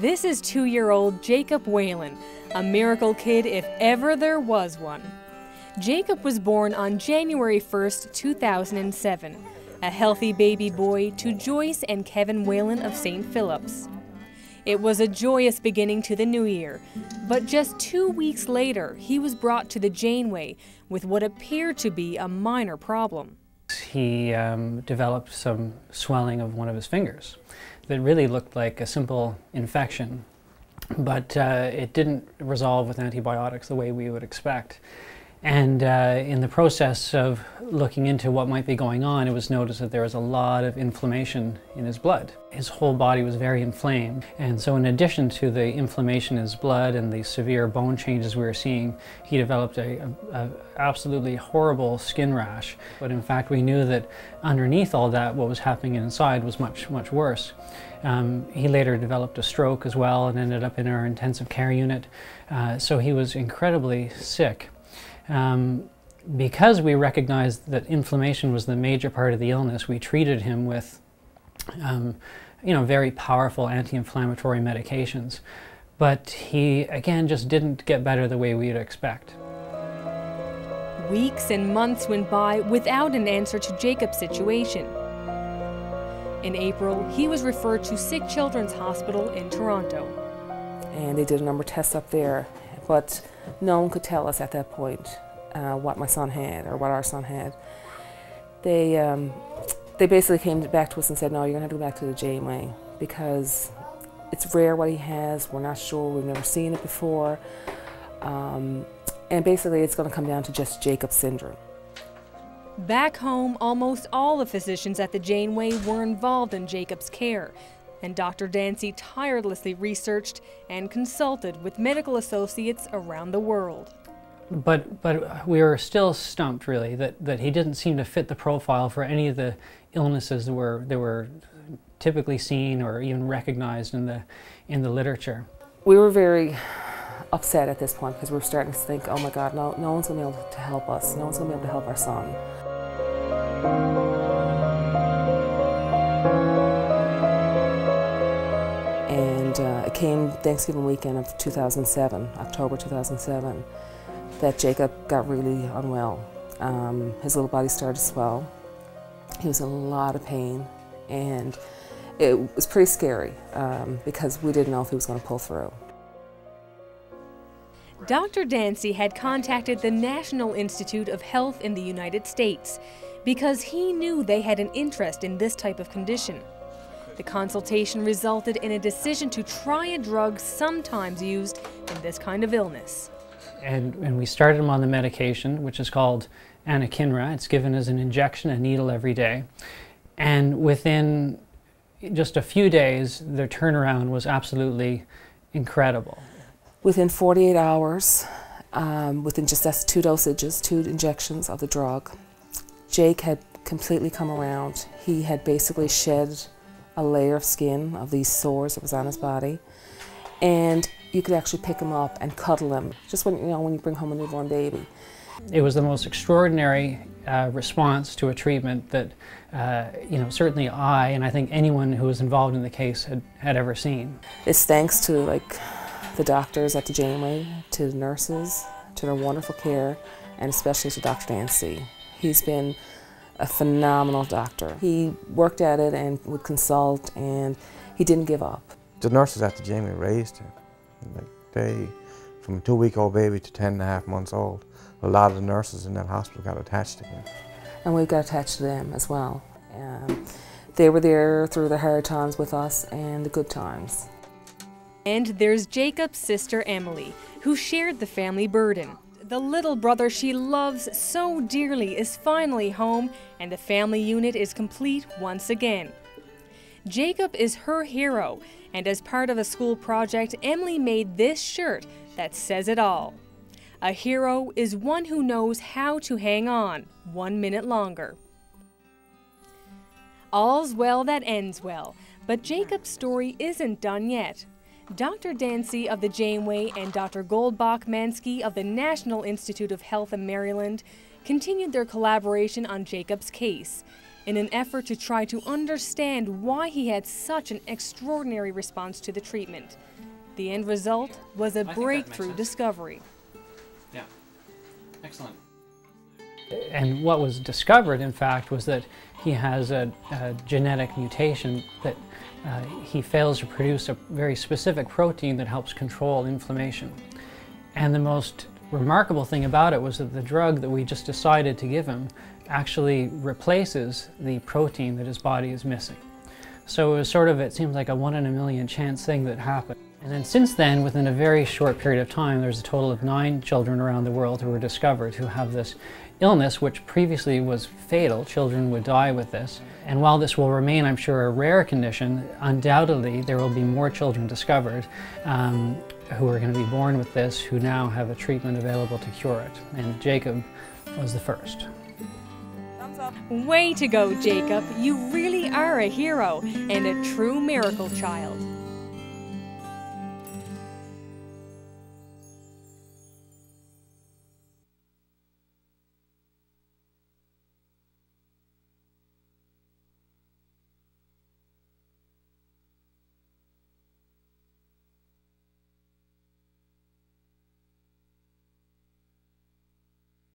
This is 2-year-old Jacob Whelan, a miracle kid if ever there was one. Jacob was born on January 1st, 2007, a healthy baby boy to Joyce and Kevin Whelan of St. Philip's. It was a joyous beginning to the new year, but just 2 weeks later, he was brought to the Janeway with what appeared to be a minor problem. He developed some swelling of one of his fingers that really looked like a simple infection, but it didn't resolve with antibiotics the way we would expect. And in the process of looking into what might be going on, it was noticed that there was a lot of inflammation in his blood. His whole body was very inflamed. And so in addition to the inflammation in his blood and the severe bone changes we were seeing, he developed a absolutely horrible skin rash. But in fact, we knew that underneath all that, what was happening inside was much, much worse. He later developed a stroke as well and ended up in our intensive care unit. So he was incredibly sick. Because we recognized that inflammation was the major part of the illness, we treated him with very powerful anti-inflammatory medications. But he, again, just didn't get better the way we'd expect. Weeks and months went by without an answer to Jacob's situation. In April, he was referred to Sick Children's Hospital in Toronto. And they did a number of tests up there, but no one could tell us at that point what my son had or what our son had. They basically came back to us and said, no, you're going to have to go back to the Janeway because it's rare what he has. We're not sure. We've never seen it before. And basically it's going to come down to just Jacob's syndrome. Back home, almost all the physicians at the Janeway were involved in Jacob's care, and Dr. Dancy tirelessly researched and consulted with medical associates around the world. But we were still stumped, really, that he didn't seem to fit the profile for any of the illnesses that were typically seen or even recognized in the literature. We were very upset at this point because we were starting to think, oh my God, no one's going to be able to help us. No one's going to be able to help our son. And it came Thanksgiving weekend of 2007, October 2007, that Jacob got really unwell. His little body started to swell. He was in a lot of pain, and it was pretty scary because we didn't know if he was going to pull through. Dr. Dancy had contacted the National Institute of Health in the United States because he knew they had an interest in this type of condition. The consultation resulted in a decision to try a drug sometimes used in this kind of illness. And we started him on the medication, which is called anakinra. It's given as an injection, a needle every day. And within just a few days, the turnaround was absolutely incredible. Within 48 hours, within just that's 2 dosages, 2 injections of the drug, Jake had completely come around. He had basically shed a layer of skin of these sores that was on his body, and you could actually pick him up and cuddle him, just when you bring home a newborn baby. It was the most extraordinary response to a treatment that certainly I, and I think anyone who was involved in the case had ever seen. It's thanks to the doctors at the Janeway, to the nurses, to their wonderful care, and especially to Dr. Dancy. He's been a phenomenal doctor. He worked at it and would consult, and he didn't give up. The nurses at the Janeway raised him. From a 2-week-old baby to 10.5 months old, a lot of the nurses in that hospital got attached to him. And we got attached to them as well. They were there through the hard times with us and the good times. And there's Jacob's sister Emily, who shared the family burden. The little brother she loves so dearly is finally home, and the family unit is complete once again. Jacob is her hero, and as part of a school project, Emily made this shirt that says it all. A hero is one who knows how to hang on 1 minute longer. All's well that ends well, but Jacob's story isn't done yet. Dr. Dancy of the Janeway and Dr. Goldbach-Mansky of the National Institute of Health in Maryland continued their collaboration on Jacob's case. in an effort to try to understand why he had such an extraordinary response to the treatment. The end result was a breakthrough discovery. Yeah, excellent. And what was discovered, in fact, was that he has a genetic mutation that he fails to produce a very specific protein that helps control inflammation. And the most remarkable thing about it was that the drug that we just decided to give him actually replaces the protein that his body is missing. So it was sort of, it seems like a 1 in a million chance thing that happened. And then since then, within a very short period of time, there's a total of 9 children around the world who were discovered who have this illness, which previously was fatal. Children would die with this. And while this will remain, I'm sure, a rare condition, undoubtedly there will be more children discovered who are going to be born with this, who now have a treatment available to cure it. And Jacob was the first. Thumbs up. Way to go, Jacob. You really are a hero and a true miracle child.